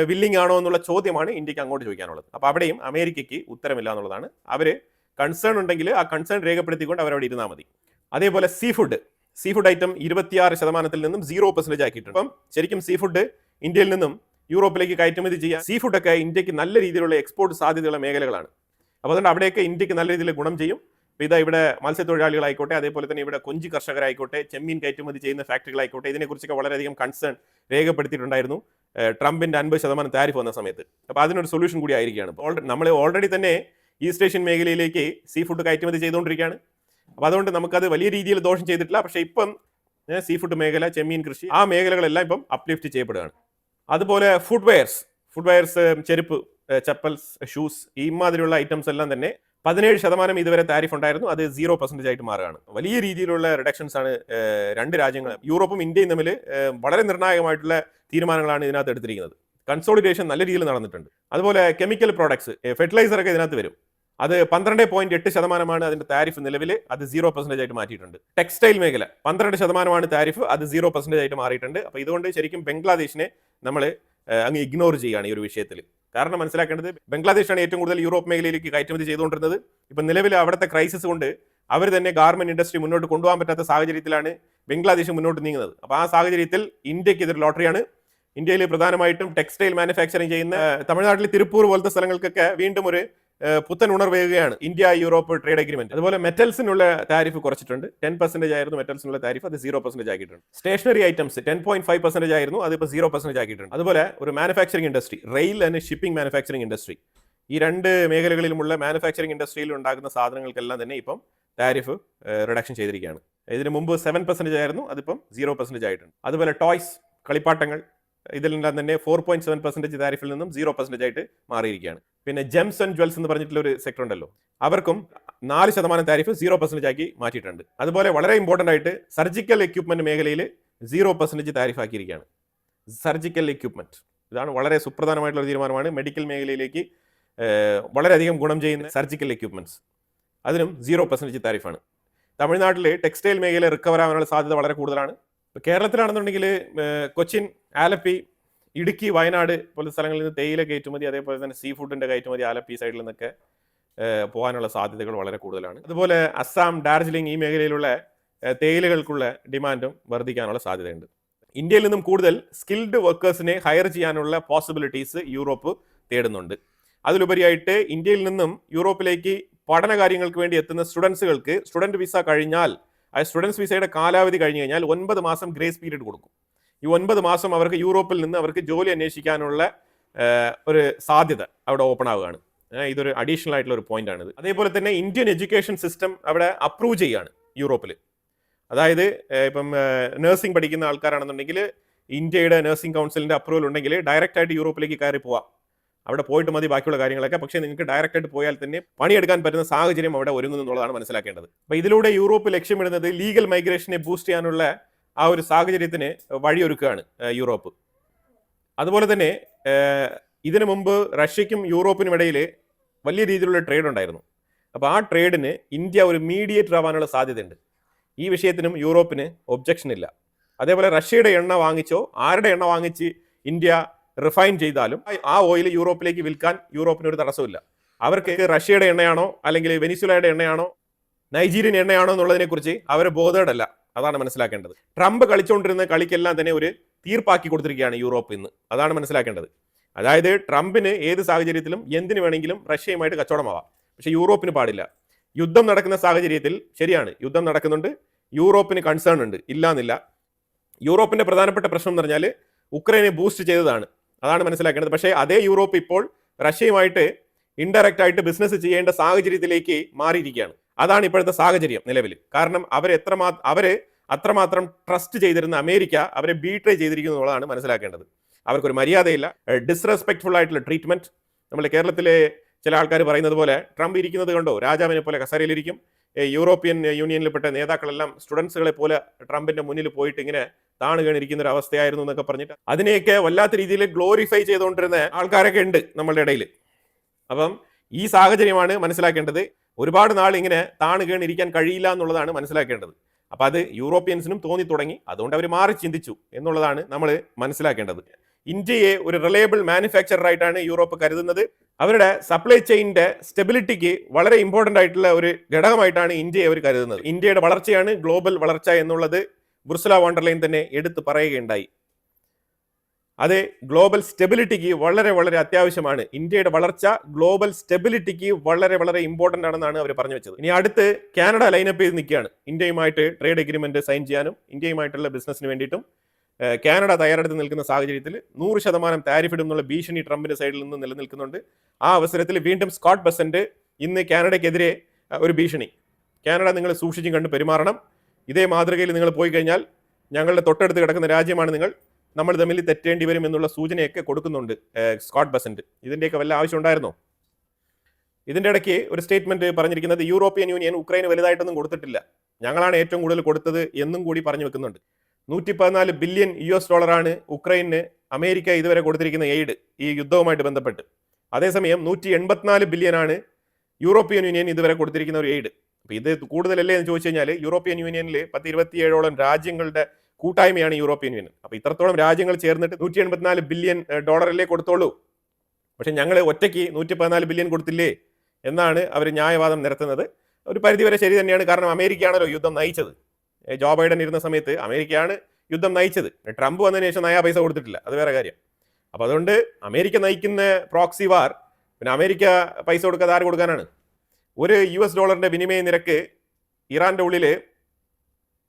വില്ലിംഗ് ആണോ എന്നുള്ള ചോദ്യമാണ് ഇന്ത്യക്ക് അങ്ങോട്ട് ചോദിക്കാനുള്ളത്. അപ്പോൾ അവിടെയും അമേരിക്കയ്ക്ക് ഉത്തരമില്ല എന്നുള്ളതാണ്. അവർ കൺസേൺ ഉണ്ടെങ്കിൽ ആ കൺസേൺ രേഖപ്പെടുത്തിക്കൊണ്ട് അവരവിടെ ഇരുന്നാൽ മതി. അതേപോലെ സീ ഫുഡ് ഐറ്റം 26% നിന്നും 0% ആക്കിയിട്ടുണ്ട്. അപ്പം ശരിക്കും സീ ഫുഡ് ഇന്ത്യയിൽ നിന്നും യൂറോപ്പിലേക്ക് കയറ്റുമതി ചെയ്യാൻ സീ ഫുഡൊക്കെ ഇന്ത്യക്ക് നല്ല രീതിയിലുള്ള എക്സ്പോർട്ട് സാധ്യതയുള്ള മേഖലകളാണ്. അപ്പോൾ അതുകൊണ്ട് അവിടെയൊക്കെ ഇന്ത്യക്ക് നല്ല രീതിയിൽ ഗുണം ചെയ്യും. അപ്പോൾ ഇതാ ഇവിടെ മത്സ്യത്തൊഴിലാളികളായിക്കോട്ടെ, അതേപോലെ തന്നെ ഇവിടെ കൊഞ്ച് കർഷകരായിക്കോട്ടെ, ചെമ്മീൻ കയറ്റുമതി ചെയ്യുന്ന ഫാക്ടറികളായിക്കോട്ടെ, ഇതിനെക്കുറിച്ചൊക്കെ വളരെയധികം കൺസേൺ രേഖപ്പെടുത്തിയിട്ടുണ്ടായിരുന്നു ട്രംപിന്റെ 50% താരിഫ് വന്ന സമയത്ത്. അപ്പോൾ അതിനൊരു സൊല്യൂഷൻ കൂടി ആയിരിക്കുകയാണ്. നമ്മൾ ഓൾറെഡി തന്നെ ഈസ്റ്റ് ഏഷ്യൻ മേഖലയിലേക്ക് സീ ഫുഡ് കയറ്റുമതി ചെയ്തുകൊണ്ടിരിക്കുകയാണ്. അപ്പോൾ അതുകൊണ്ട് നമുക്കത് വലിയ രീതിയിൽ ദോഷം ചെയ്തിട്ടില്ല. പക്ഷേ ഇപ്പം സീ ഫുഡ് മേഖല, ചെമ്മീൻ കൃഷി, ആ മേഖലകളെല്ലാം ഇപ്പം അപ്ലിഫ്റ്റ് ചെയ്യപ്പെടുകയാണ്. അതുപോലെ ഫുഡ് വെയർസ്, ചെരുപ്പ്, ചപ്പൽസ്, ഷൂസ്, ഈ മാതിരിയുള്ള ഐറ്റംസ് എല്ലാം തന്നെ 17% ഇതുവരെ താരിഫ് ഉണ്ടായിരുന്നു. അത് 0% ആയിട്ട് മാറുകയാണ്. വലിയ രീതിയിലുള്ള റിഡക്ഷൻസ് ആണ് രണ്ട് രാജ്യങ്ങൾ, യൂറോപ്പും ഇന്ത്യയും തമ്മിൽ വളരെ നിർണായകമായിട്ടുള്ള തീരുമാനങ്ങളാണ് ഇതിനകത്ത് എടുത്തിരിക്കുന്നത്. കൺസോളിഡേഷൻ നല്ല രീതിയിൽ നടന്നിട്ടുണ്ട്. അതുപോലെ കെമിക്കൽ പ്രോഡക്ട്സ്, ഫെർട്ടിലൈസർ ഒക്കെ ഇതിനകത്ത് വരും. അത് 12.8% അതിന്റെ താരിഫ് നിലവിൽ, അത് 0% ആയിട്ട് മാറ്റിയിട്ടുണ്ട്. ടെക്സ്റ്റൈൽ മേഖല 12% താരിഫ്, അത് 0% ആയിട്ട് മാറിയിട്ടുണ്ട്. അപ്പോൾ ഇതുകൊണ്ട് ശരിക്കും ബംഗ്ലാദേശിനെ നമ്മൾ അങ്ങ് ഇഗ്നോർ ചെയ്യുകയാണ് ഈ ഒരു വിഷയത്തിൽ. കാരണം മനസ്സിലാക്കേണ്ടത്, ബംഗ്ലാദേശാണ് ഏറ്റവും കൂടുതൽ യൂറോപ്പ് മേഖലയിലേക്ക് കയറ്റുമതി ചെയ്തുകൊണ്ടിരുന്നത്. ഇപ്പം നിലവിൽ അവിടുത്തെ ക്രൈസിസ് കൊണ്ട് അവർ തന്നെ ഗാർമെന്റ് ഇൻഡസ്ട്രി മുന്നോട്ട് കൊണ്ടുപോകാൻ പറ്റാത്ത സാഹചര്യത്തിലാണ് ബംഗ്ലാദേശ് മുന്നോട്ട് നീങ്ങുന്നത്. അപ്പോൾ ആ സാഹചര്യത്തിൽ ഇന്ത്യക്ക് ഇതൊരു ലോട്ടറിയാണ്. ഇന്ത്യയിൽ പ്രധാനമായിട്ടും ടെക്സ്റ്റൈൽ മാനുഫാക്ചറിങ് ചെയ്യുന്ന തമിഴ്നാട്ടിൽ തിരുപ്പൂർ പോലത്തെ സ്ഥലങ്ങൾക്കൊക്കെ വീണ്ടും ഒരു പുത്തൻ ഉണർവേകുകയാണ് ഇന്ത്യ യൂറോപ്പ് ട്രേഡ് അഗ്രിമെന്റ്. അതുപോലെ മെറ്റൽസിനുള്ള താരിഫ് കുറച്ചിട്ടുണ്ട്. 10% ആയിരുന്നു മെറ്റൽസിനുള്ള താരിഫ്, അത് 0% ആക്കിയിട്ടുണ്ട്. സ്റ്റേഷനറി ഐറ്റംസ് 10.5% ആയിരുന്നു, അതിപ്പോൾ 0% ആക്കിയിട്ടുണ്ട്. അതുപോലെ ഒരു manufacturing industry, rail and shipping manufacturing industry, ഈ രണ്ട് മേഖലകളിലുമുള്ള മാനുഫാക്ചറിംഗ് ഇൻഡസ്ട്രിയിൽ ഉണ്ടാകുന്ന സാധനങ്ങൾക്കെല്ലാം തന്നെ ഇപ്പം താരിഫ് റിഡക്ഷൻ ചെയ്തിരിക്കുകയാണ്. ഇതിന് മുമ്പ് 7% ആയിരുന്നു, അതിപ്പം 0% ആയിട്ടുണ്ട്. അതുപോലെ ടോയ്സ്, കളിപ്പാട്ടങ്ങൾ, ഇതിലെല്ലാം തന്നെ 4.7% താരിഫിൽ നിന്നും 0% ആയിട്ട് മാറിയിരിക്കുകയാണ്. പിന്നെ ജെംസ് ആൻഡ് ജ്വൽസ് എന്ന് പറഞ്ഞിട്ടുള്ള ഒരു സെക്ടർ ഉണ്ടല്ലോ, അവർക്കും 4% താരിഫ് 0% ആക്കി മാറ്റിയിട്ടുണ്ട്. അതുപോലെ വളരെ ഇമ്പോർട്ടൻ്റ് ആയിട്ട് സർജിക്കൽ എക്യുപ്മെന്റ് മേഖലയിൽ 0% താരിഫ് ആക്കിയിരിക്കുകയാണ്. സർജിക്കൽ എക്യുപ്മെന്റ്, ഇതാണ് വളരെ സുപ്രധാനമായിട്ടുള്ള ഒരു തീരുമാനമാണ്. മെഡിക്കൽ മേഖലയിലേക്ക് വളരെയധികം ഗുണം ചെയ്യുന്ന സർജിക്കൽ എക്യുപ്മെന്റ്സ്, അതിനും 0% താരിഫാണ്. തമിഴ്നാട്ടിൽ ടെക്സ്റ്റൈൽ മേഖല റിക്കവർ ആവാനുള്ള സാധ്യത വളരെ കൂടുതലാണ്. കേരളത്തിലാണെന്നുണ്ടെങ്കിൽ കൊച്ചിൻ, ആലപ്പി, ഇടുക്കി, വയനാട് പോലത്തെ സ്ഥലങ്ങളിൽ നിന്ന് തേയില കയറ്റുമതി, അതേപോലെ തന്നെ സീ ഫുഡിന്റെ കയറ്റുമതി ആലപ്പി സൈഡിൽ നിന്നൊക്കെ പോകാനുള്ള സാധ്യതകൾ വളരെ കൂടുതലാണ്. അതുപോലെ അസ്സാം, ഡാർജിലിംഗ്, ഈ മേഖലയിലുള്ള തേയിലകൾക്കുള്ള ഡിമാൻഡും വർദ്ധിക്കാനുള്ള സാധ്യതയുണ്ട്. ഇന്ത്യയിൽ നിന്നും കൂടുതൽ സ്കിൽഡ് വർക്കേഴ്സിനെ ഹയർ ചെയ്യാനുള്ള പോസിബിലിറ്റീസ് യൂറോപ്പ് തേടുന്നുണ്ട്. അതിലുപരിയായിട്ട് ഇന്ത്യയിൽ നിന്നും യൂറോപ്പിലേക്ക് പഠന കാര്യങ്ങൾക്ക് വേണ്ടി എത്തുന്ന സ്റ്റുഡൻസുകൾക്ക് സ്റ്റുഡൻറ് വിസ കഴിഞ്ഞാൽ, ആ സ്റ്റുഡൻസ് വിസയുടെ കാലാവധി കഴിഞ്ഞു കഴിഞ്ഞാൽ 9 മാസം ഗ്രേസ് പീരീഡ് കൊടുക്കും. ഈ 9 മാസം അവർക്ക് യൂറോപ്പിൽ നിന്ന് അവർക്ക് ജോലി അന്വേഷിക്കാനുള്ള ഒരു സാധ്യത അവിടെ ഓപ്പൺ ആവുകയാണ്. ഇതൊരു അഡീഷണൽ ആയിട്ടുള്ള ഒരു പോയിന്റ് ആണിത്. അതേപോലെ തന്നെ ഇന്ത്യൻ എഡ്യൂക്കേഷൻ സിസ്റ്റം അവിടെ അപ്രൂവ് ചെയ്യുകയാണ് യൂറോപ്പിൽ. അതായത് ഇപ്പം നഴ്സിംഗ് പഠിക്കുന്ന ആൾക്കാരാണെന്നുണ്ടെങ്കിൽ ഇന്ത്യയുടെ നഴ്സിംഗ് കൗൺസിലിന്റെ അപ്രൂവൽ ഉണ്ടെങ്കിൽ ഡയറക്റ്റ് ആയിട്ട് യൂറോപ്പിലേക്ക് കയറി പോവാം. അവിടെ പോയിട്ട് മതി ബാക്കിയുള്ള കാര്യങ്ങളൊക്കെ. പക്ഷേ നിങ്ങൾക്ക് ഡയറക്റ്റ് ആയിട്ട് പോയാൽ തന്നെ പണിയെടുക്കാൻ പറ്റുന്ന സാഹചര്യം അവിടെ ഒരുങ്ങുന്നു എന്നുള്ളതാണ് മനസ്സിലാക്കേണ്ടത്. അപ്പോൾ ഇതിലൂടെ യൂറോപ്പ് ലക്ഷ്യമിടുന്നത് ലീഗൽ മൈഗ്രേഷനെ ബൂസ്റ്റ് ചെയ്യാനുള്ള ആ ഒരു സാഹചര്യത്തിന് വഴിയൊരുക്കുകയാണ് യൂറോപ്പ്. അതുപോലെ തന്നെ ഇതിനു മുമ്പ് റഷ്യയ്ക്കും യൂറോപ്പിനും ഇടയിൽ വലിയ രീതിയിലുള്ള ട്രേഡ് ഉണ്ടായിരുന്നു. അപ്പോൾ ആ ട്രേഡിന് ഇന്ത്യ ഒരു മീഡിയേറ്റർ ആവാനുള്ള സാധ്യതയുണ്ട്. ഈ വിഷയത്തിനും യൂറോപ്പിന് ഒബ്ജക്ഷൻ ഇല്ല. അതേപോലെ റഷ്യയുടെ എണ്ണ വാങ്ങിച്ചോ ആരുടെ എണ്ണ വാങ്ങിച്ച് ഇന്ത്യ റിഫൈൻ ചെയ്താലും ആ ഓയിൽ യൂറോപ്പിലേക്ക് വിൽക്കാൻ യൂറോപ്പിന് ഒരു തടസ്സമില്ല. അവർക്ക് റഷ്യയുടെ എണ്ണയാണോ അല്ലെങ്കിൽ വെനിസുലയുടെ എണ്ണയാണോ നൈജീരിയൻ എണ്ണയാണോ എന്നുള്ളതിനെക്കുറിച്ച് അവർ ബോധേഡല്ല. അതാണ് മനസ്സിലാക്കേണ്ടത്. ട്രംപ് കളിച്ചുകൊണ്ടിരുന്ന കളിക്കെല്ലാം തന്നെ ഒരു തീർപ്പാക്കി കൊടുത്തിരിക്കുകയാണ് യൂറോപ്പ് ഇന്ന്. അതാണ് മനസ്സിലാക്കേണ്ടത്. അതായത് ട്രംപിന് ഏത് സാഹചര്യത്തിലും എന്തിനു വേണമെങ്കിലും റഷ്യയുമായിട്ട് കച്ചവടമാവാം. പക്ഷേ യൂറോപ്പിന് പാടില്ല. യുദ്ധം നടക്കുന്ന സാഹചര്യത്തിൽ ശരിയാണ്, യുദ്ധം നടക്കുന്നുണ്ട്, യൂറോപ്പിന് കൺസേൺ ഉണ്ട്, ഇല്ലാന്നില്ല. യൂറോപ്പിന്റെ പ്രധാനപ്പെട്ട പ്രശ്നം എന്ന് പറഞ്ഞാൽ ഉക്രൈനെ ബൂസ്റ്റ് ചെയ്തതാണ്. അതാണ് മനസ്സിലാക്കേണ്ടത്. പക്ഷേ അതേ യൂറോപ്പ് ഇപ്പോൾ റഷ്യയുമായിട്ട് ഇൻഡയറക്റ്റ് ആയിട്ട് ബിസിനസ് ചെയ്യേണ്ട സാഹചര്യത്തിലേക്ക് മാറിയിരിക്കുകയാണ്. അതാണ് ഇപ്പോഴത്തെ സാഹചര്യം നിലവിൽ. കാരണം അവരെ അത്രമാത്രം ട്രസ്റ്റ് ചെയ്തിരുന്ന അമേരിക്ക അവരെ ബീട്രേ ചെയ്തിരിക്കുന്നു എന്നുള്ളതാണ് മനസ്സിലാക്കേണ്ടത്. അവർക്കൊരു മര്യാദയില്ല, ഡിസ്റെസ്പെക്ട്ഫുൾ ആയിട്ടുള്ള ട്രീറ്റ്മെന്റ്. നമ്മൾ കേരളത്തിലെ ചില ആൾക്കാർ പറയുന്നത് പോലെ ട്രംപ് ഇരിക്കുന്നത് കണ്ടോ രാജാവിനെ പോലെ കസേരയിലിരിക്കും. യൂറോപ്യൻ യൂണിയനിൽപ്പെട്ട നേതാക്കളെല്ലാം സ്റ്റുഡൻസുകളെ പോലെ ട്രംപിന്റെ മുന്നിൽ പോയിട്ട് ഇങ്ങനെ താണുകേണിരിക്കുന്ന ഒരു അവസ്ഥയായിരുന്നു എന്നൊക്കെ പറഞ്ഞിട്ട് അതിനെയൊക്കെ വല്ലാത്ത രീതിയിൽ ഗ്ലോറിഫൈ ചെയ്തുകൊണ്ടിരുന്ന ആൾക്കാരൊക്കെ ഉണ്ട് നമ്മളുടെ ഇടയിൽ. അപ്പം ഈ സാഹചര്യമാണ് മനസ്സിലാക്കേണ്ടത്. ഒരുപാട് നാൾ ഇങ്ങനെ താണുകേണിരിക്കാൻ കഴിയില്ല എന്നുള്ളതാണ് മനസ്സിലാക്കേണ്ടത്. അപ്പം അത് യൂറോപ്യൻസിനും തോന്നി തുടങ്ങി. അതുകൊണ്ട് അവർ മാറി ചിന്തിച്ചു എന്നുള്ളതാണ് നമ്മൾ മനസ്സിലാക്കേണ്ടത്. ഇന്ത്യയെ ഒരു റിലയബിൾ മാനുഫാക്ചറർ ആയിട്ടാണ് യൂറോപ്പ് കരുതുന്നത്. അവരുടെ സപ്ലൈ ചെയിൻ്റെ സ്റ്റെബിലിറ്റിക്ക് വളരെ ഇമ്പോർട്ടൻ്റ് ആയിട്ടുള്ള ഒരു ഘടകമായിട്ടാണ് ഇന്ത്യയെ അവർ കരുതുന്നത്. ഇന്ത്യയുടെ വളർച്ചയാണ് ഗ്ലോബൽ വളർച്ച എന്നുള്ളത് ഉർസുല വോൺ ഡർ ലയൻ തന്നെ എടുത്തു പറയുകയുണ്ടായി. അത് ഗ്ലോബൽ സ്റ്റെബിലിറ്റിക്ക് വളരെ വളരെ അത്യാവശ്യമാണ്. ഇന്ത്യയുടെ വളർച്ച ഗ്ലോബൽ സ്റ്റെബിലിറ്റിക്ക് വളരെ വളരെ ഇമ്പോർട്ടൻ്റ് ആണെന്നാണ് അവർ പറഞ്ഞു വെച്ചത്. ഇനി അടുത്ത് കാനഡ ലൈനപ്പ് ചെയ്ത് നിൽക്കുകയാണ്. ഇന്ത്യയുമായിട്ട് ട്രേഡ് എഗ്രിമെന്റ് സൈൻ ചെയ്യാനും ഇന്ത്യയുമായിട്ടുള്ള ബിസിനസ്സിന് വേണ്ടിയിട്ടും കാനഡ തയ്യാറെടുത്ത് നിൽക്കുന്ന സാഹചര്യത്തിൽ 100% താരിഫ് ഇടും എന്നുള്ള ഭീഷണി ട്രംപിന്റെ സൈഡിൽ നിന്ന് നിലനിൽക്കുന്നുണ്ട്. ആ അവസരത്തിൽ വീണ്ടും സ്കോട്ട് ബെസന്റ് ഇന്ന് കാനഡയ്ക്കെതിരെ ഒരു ഭീഷണി, കാനഡ നിങ്ങൾ സൂക്ഷിച്ചും കണ്ട് പെരുമാറണം, ഇതേ മാതൃകയിൽ നിങ്ങൾ പോയി കഴിഞ്ഞാൽ ഞങ്ങളുടെ തൊട്ടടുത്ത് കിടക്കുന്ന രാജ്യമാണ് നിങ്ങൾ, നമ്മൾ തമ്മിൽ തെറ്റേണ്ടി വരും എന്നുള്ള സൂചനയൊക്കെ കൊടുക്കുന്നുണ്ട് സ്കോട്ട് ബെസന്റ്. ഇതിൻ്റെയൊക്കെ വല്ല ആവശ്യം ഉണ്ടായിരുന്നോ? ഇതിൻ്റെ ഇടയ്ക്ക് ഒരു സ്റ്റേറ്റ്മെന്റ് പറഞ്ഞിരിക്കുന്നത് യൂറോപ്യൻ യൂണിയൻ ഉക്രൈന് വലുതായിട്ടൊന്നും കൊടുത്തിട്ടില്ല, ഞങ്ങളാണ് ഏറ്റവും കൂടുതൽ കൊടുത്തത് എന്നും കൂടി പറഞ്ഞു വെക്കുന്നുണ്ട്. $114 ബില്യൺ ഉക്രൈന് അമേരിക്ക ഇതുവരെ കൊടുത്തിരിക്കുന്ന എയ്ഡ് ഈ യുദ്ധവുമായിട്ട് ബന്ധപ്പെട്ട്. അതേസമയം 184 ബില്യനാണ് യൂറോപ്യൻ യൂണിയൻ ഇതുവരെ കൊടുത്തിരിക്കുന്ന ഒരു എയ്ഡ്. അപ്പോൾ ഇത് കൂടുതലല്ലേ എന്ന് ചോദിച്ചു കഴിഞ്ഞാൽ യൂറോപ്യൻ യൂണിയനിൽ 27 രാജ്യങ്ങളുടെ കൂട്ടായ്മയാണ് യൂറോപ്യൻ യൂണിയൻ. അപ്പോൾ ഇത്രത്തോളം രാജ്യങ്ങൾ ചേർന്നിട്ട് $184 ബില്യൺ കൊടുത്തോളൂ, പക്ഷെ ഞങ്ങൾ ഒറ്റയ്ക്ക് 114 ബില്യൺ കൊടുത്തില്ലേ എന്നാണ് അവർ ന്യായവാദം നിരത്തുന്നത്. ഒരു പരിധിവരെ ശരി തന്നെയാണ്, കാരണം അമേരിക്കയാണല്ലോ യുദ്ധം നയിച്ചത്. ജോ ബൈഡൻ ഇരുന്ന സമയത്ത് അമേരിക്കയാണ് യുദ്ധം നയിച്ചത്. ട്രംപ് വന്നതിന് ശേഷം നയാ പൈസ കൊടുത്തിട്ടില്ല, അത് വേറെ കാര്യം. അപ്പോൾ അതുകൊണ്ട് അമേരിക്ക നയിക്കുന്ന പ്രോക്സി വാർ, പിന്നെ അമേരിക്ക പൈസ കൊടുക്കാതെ ആര് കൊടുക്കാനാണ്? ഒരു $1 വിനിമയ നിരക്ക് ഇറാന്റെ ഉള്ളിൽ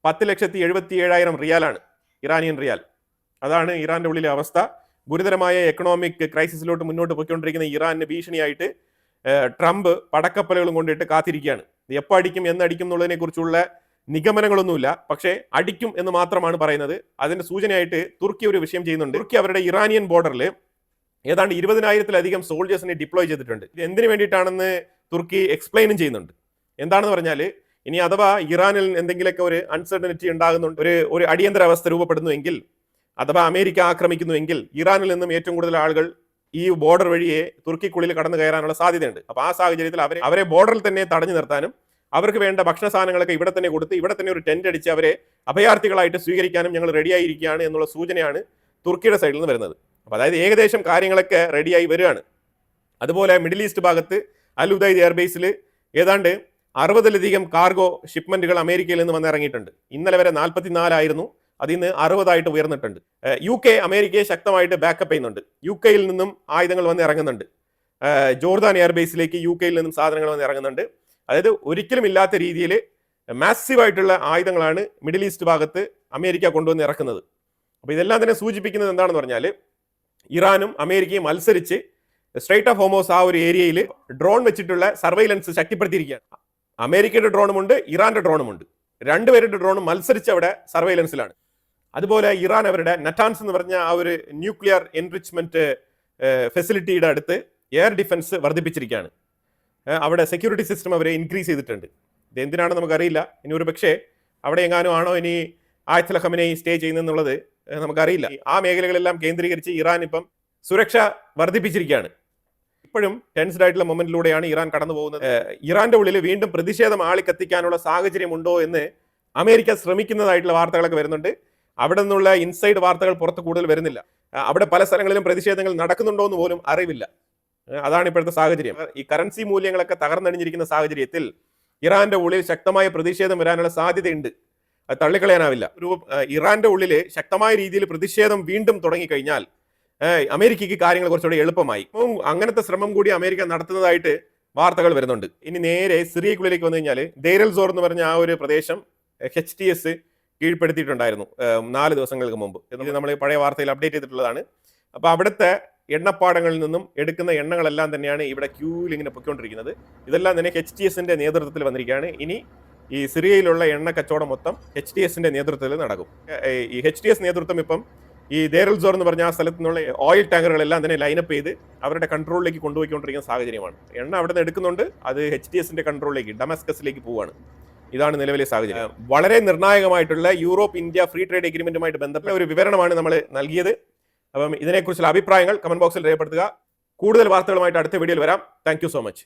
10,77,000 റിയാലാണ്, ഇറാനിയൻ റിയാൽ. അതാണ് ഇറാന്റെ ഉള്ളിലെ അവസ്ഥ. ഗുരുതരമായ എക്കണോമിക് ക്രൈസിസിലോട്ട് മുന്നോട്ട് പോയിക്കൊണ്ടിരിക്കുന്ന ഇറാന് ഭീഷണിയായിട്ട് ട്രംപ് പടക്കപ്പലുകളും കൊണ്ടിട്ട് കാത്തിരിക്കുകയാണ്. എപ്പോൾ അടിക്കും എന്നടിക്കും എന്നുള്ളതിനെ കുറിച്ചുള്ള നിഗമനങ്ങളൊന്നുമില്ല, പക്ഷേ അടിക്കും എന്ന് മാത്രമാണ് പറയുന്നത്. അതിന്റെ സൂചനയായിട്ട് തുർക്കി ഒരു വിഷയം ചെയ്യുന്നുണ്ട്. തുർക്കി അവരുടെ ഇറാനിയൻ ബോർഡറിൽ ഏതാണ്ട് 20,000-ലധികം സോൾജേഴ്സിനെ ഡിപ്ലോയ് ചെയ്തിട്ടുണ്ട്. ഇത് എന്തിനു വേണ്ടിയിട്ടാണെന്ന് തുർക്കി എക്സ്പ്ലെയിനും ചെയ്യുന്നുണ്ട്. എന്താണെന്ന് പറഞ്ഞാൽ, ഇനി അഥവാ ഇറാനിൽ എന്തെങ്കിലുമൊക്കെ ഒരു അൺസർട്ടനിറ്റി ഉണ്ടാകുന്നുണ്ട്, ഒരു അടിയന്തരാവസ്ഥ രൂപപ്പെടുന്നുവെങ്കിൽ, അഥവാ അമേരിക്ക ആക്രമിക്കുന്നുവെങ്കിൽ ഇറാനിൽ നിന്നും ഏറ്റവും കൂടുതൽ ആളുകൾ ഈ ബോർഡർ വഴിയെ തുർക്കിക്കുള്ളിൽ കടന്നു കയറാനുള്ള സാധ്യതയുണ്ട്. അപ്പോൾ ആ സാഹചര്യത്തിൽ അവരെ ബോർഡറിൽ തന്നെ തടഞ്ഞു നിർത്താനും അവർക്ക് വേണ്ട ഭക്ഷണ സാധനങ്ങളൊക്കെ ഇവിടെ തന്നെ കൊടുത്ത് ഇവിടെ തന്നെ ഒരു ടെന്റ് അടിച്ച് അവരെ അഭയാർത്ഥികളായിട്ട് സ്വീകരിക്കാനും ഞങ്ങൾ റെഡിയായിരിക്കുകയാണ് എന്നുള്ള സൂചനയാണ് തുർക്കിയുടെ സൈഡിൽ നിന്ന് വരുന്നത്. അപ്പോൾ അതായത് ഏകദേശം കാര്യങ്ങളൊക്കെ റെഡിയായി വരികയാണ്. അതുപോലെ മിഡിൽ ഈസ്റ്റ് ഭാഗത്ത് അൽ ഉദൈദ് എയർബേസിൽ ഏതാണ്ട് 60-ലധികം കാർഗോ ഷിപ്മെന്റുകൾ അമേരിക്കയിൽ നിന്ന് വന്നിറങ്ങിയിട്ടുണ്ട്. ഇന്നലെ വരെ 44 ആയിരുന്നു, അതിൽ നിന്ന് 60 ഉയർന്നിട്ടുണ്ട്. UK അമേരിക്കയെ ശക്തമായിട്ട് ബാക്കപ്പ് ചെയ്യുന്നുണ്ട്. UK നിന്നും ആയുധങ്ങൾ വന്ന് ഇറങ്ങുന്നുണ്ട്. ജോർദാൻ എയർബേസിലേക്ക് UK നിന്നും സാധനങ്ങൾ വന്ന് ഇറങ്ങുന്നുണ്ട്. അതായത് ഒരിക്കലും ഇല്ലാത്ത രീതിയിൽ മാസീവായിട്ടുള്ള ആയുധങ്ങളാണ് മിഡിൽ ഈസ്റ്റ് ഭാഗത്ത് അമേരിക്ക കൊണ്ടുവന്ന് ഇറക്കുന്നത്. അപ്പോൾ ഇതെല്ലാം തന്നെ സൂചിപ്പിക്കുന്നത് എന്താണെന്ന് പറഞ്ഞാൽ, ഇറാനും അമേരിക്കയും മത്സരിച്ച് സ്ട്രൈറ്റ് ഓഫ് ഹോമോസ് ആ ഒരു ഏരിയയിൽ ഡ്രോൺ വെച്ചിട്ടുള്ള സർവൈലൻസ് ശക്തിപ്പെടുത്തിയിരിക്കുകയാണ്. അമേരിക്കയുടെ ഡ്രോണുമുണ്ട്, ഇറാന്റെ ഡ്രോണുമുണ്ട്. രണ്ടുപേരുടെ ഡ്രോണും മത്സരിച്ച് അവിടെ സർവൈലൻസിലാണ്. അതുപോലെ ഇറാൻ അവരുടെ നറ്റാൻസ് എന്ന് പറഞ്ഞ ആ ഒരു ന്യൂക്ലിയർ എൻറിച്ച്മെന്റ് ഫെസിലിറ്റിയുടെ അടുത്ത് എയർ ഡിഫൻസ് വർദ്ധിപ്പിച്ചിരിക്കുകയാണ്. അവിടെ സെക്യൂരിറ്റി സിസ്റ്റം അവരെ ഇൻക്രീസ് ചെയ്തിട്ടുണ്ട്. ഇത് എന്തിനാണെന്ന് നമുക്കറിയില്ല. ഇനി ഒരു പക്ഷേ അവിടെ എങ്ങാനും ആണോ ഇനി ആയത്തുൽ ഖമനേയി സ്റ്റേ ചെയ്യുന്നതെന്നുള്ളത് നമുക്കറിയില്ല. ആ മേഖലകളെല്ലാം കേന്ദ്രീകരിച്ച് ഇറാൻ ഇപ്പം സുരക്ഷ വർദ്ധിപ്പിച്ചിരിക്കുകയാണ്. ഇപ്പോഴും ടെൻസ്ഡ് ആയിട്ടുള്ള മൊമെന്റിലൂടെയാണ് ഇറാൻ കടന്നു പോകുന്നത്. ഇറാന്റെ ഉള്ളിൽ വീണ്ടും പ്രതിഷേധം ആളിക്കത്തിക്കാനുള്ള സാഹചര്യമുണ്ടോ എന്ന് അമേരിക്ക ശ്രമിക്കുന്നതായിട്ടുള്ള വാർത്തകളൊക്കെ വരുന്നുണ്ട്. അവിടെ നിന്നുള്ള ഇൻസൈഡ് വാർത്തകൾ പുറത്ത് കൂടുതൽ വരുന്നില്ല. അവിടെ പല സ്ഥലങ്ങളിലും പ്രതിഷേധങ്ങൾ നടക്കുന്നുണ്ടോ എന്ന് പോലും അറിവില്ല. അതാണ് ഇപ്പോഴത്തെ സാഹചര്യം. ഈ കറൻസി മൂല്യങ്ങളൊക്കെ തകർന്നടിഞ്ഞിരിക്കുന്ന സാഹചര്യത്തിൽ ഇറാന്റെ ഉള്ളിൽ ശക്തമായ പ്രതിഷേധം വരാനുള്ള സാധ്യതയുണ്ട്. അത് തള്ളിക്കളയാനാവില്ല. ഇറാന്റെ ഉള്ളിൽ ശക്തമായ രീതിയിൽ പ്രതിഷേധം വീണ്ടും തുടങ്ങിക്കഴിഞ്ഞാൽ അമേരിക്കയ്ക്ക് കാര്യങ്ങൾ കുറച്ചുകൂടി എളുപ്പമായി. അങ്ങനത്തെ ശ്രമം കൂടി അമേരിക്ക നടത്തുന്നതായിട്ട് വാർത്തകൾ വരുന്നുണ്ട്. ഇനി നേരെ സിറിയക്കുള്ളിലേക്ക് വന്നു കഴിഞ്ഞാൽ ദേർ എൽ സോർ എന്ന് പറഞ്ഞ ആ ഒരു പ്രദേശം HTS കീഴ്പ്പെടുത്തിയിട്ടുണ്ടായിരുന്നു 4 ദിവസങ്ങൾക്ക് മുമ്പ്. ഇത് നമ്മൾ പഴയ വാർത്തയിൽ അപ്ഡേറ്റ് ചെയ്തിട്ടുള്ളതാണ്. അപ്പോൾ അവിടുത്തെ എണ്ണപ്പാടങ്ങളിൽ നിന്നും എടുക്കുന്ന എണ്ണകളെല്ലാം തന്നെയാണ് ഇവിടെ ക്യൂവിൽ ഇങ്ങനെ പൊയ്ക്കൊണ്ടിരിക്കുന്നത്. ഇതെല്ലാം തന്നെ HTSന്റെ നേതൃത്വത്തിൽ വന്നിരിക്കുകയാണ്. ഇനി ഈ സിറിയയിലുള്ള എണ്ണ കച്ചവടം മൊത്തം HTSന്റെ നേതൃത്വത്തിൽ നടക്കും. ഈ HTS നേതൃത്വം ഇപ്പം ഈ ദേർ എൽ സോർ എന്ന് പറഞ്ഞ ആ സ്ഥലത്തു നിന്നുള്ള ഓയിൽ ടാങ്കറുകളെല്ലാം തന്നെ ലൈനപ്പ് ചെയ്ത് അവരുടെ കൺട്രോളിലേക്ക് കൊണ്ടുപോയിക്കൊണ്ടിരിക്കുന്ന സാഹചര്യമാണ്. എണ്ണ അവിടെ നിന്ന് എടുക്കുന്നുണ്ട്, അത് HTSന്റെ കൺട്രോളിലേക്ക് ഡമസ്കസിലേക്ക് പോവുകയാണ്. ഇതാണ് നിലവിലെ സാഹചര്യം. വളരെ നിർണായകമായിട്ടുള്ള യൂറോപ്പ് ഇന്ത്യ ഫ്രീ ട്രേഡ് എഗ്രിമെന്റുമായിട്ട് ബന്ധപ്പെട്ട ഒരു വിവരണമാണ് നമ്മൾ നൽകിയത്. അപ്പം ഇതിനെക്കുറിച്ചുള്ള അഭിപ്രായങ്ങൾ കമന്റ് ബോക്സിൽ രേഖപ്പെടുത്തുക. കൂടുതൽ വാർത്തകളുമായിട്ട് അടുത്ത വീഡിയോയിൽ വരാം. Thank you so much.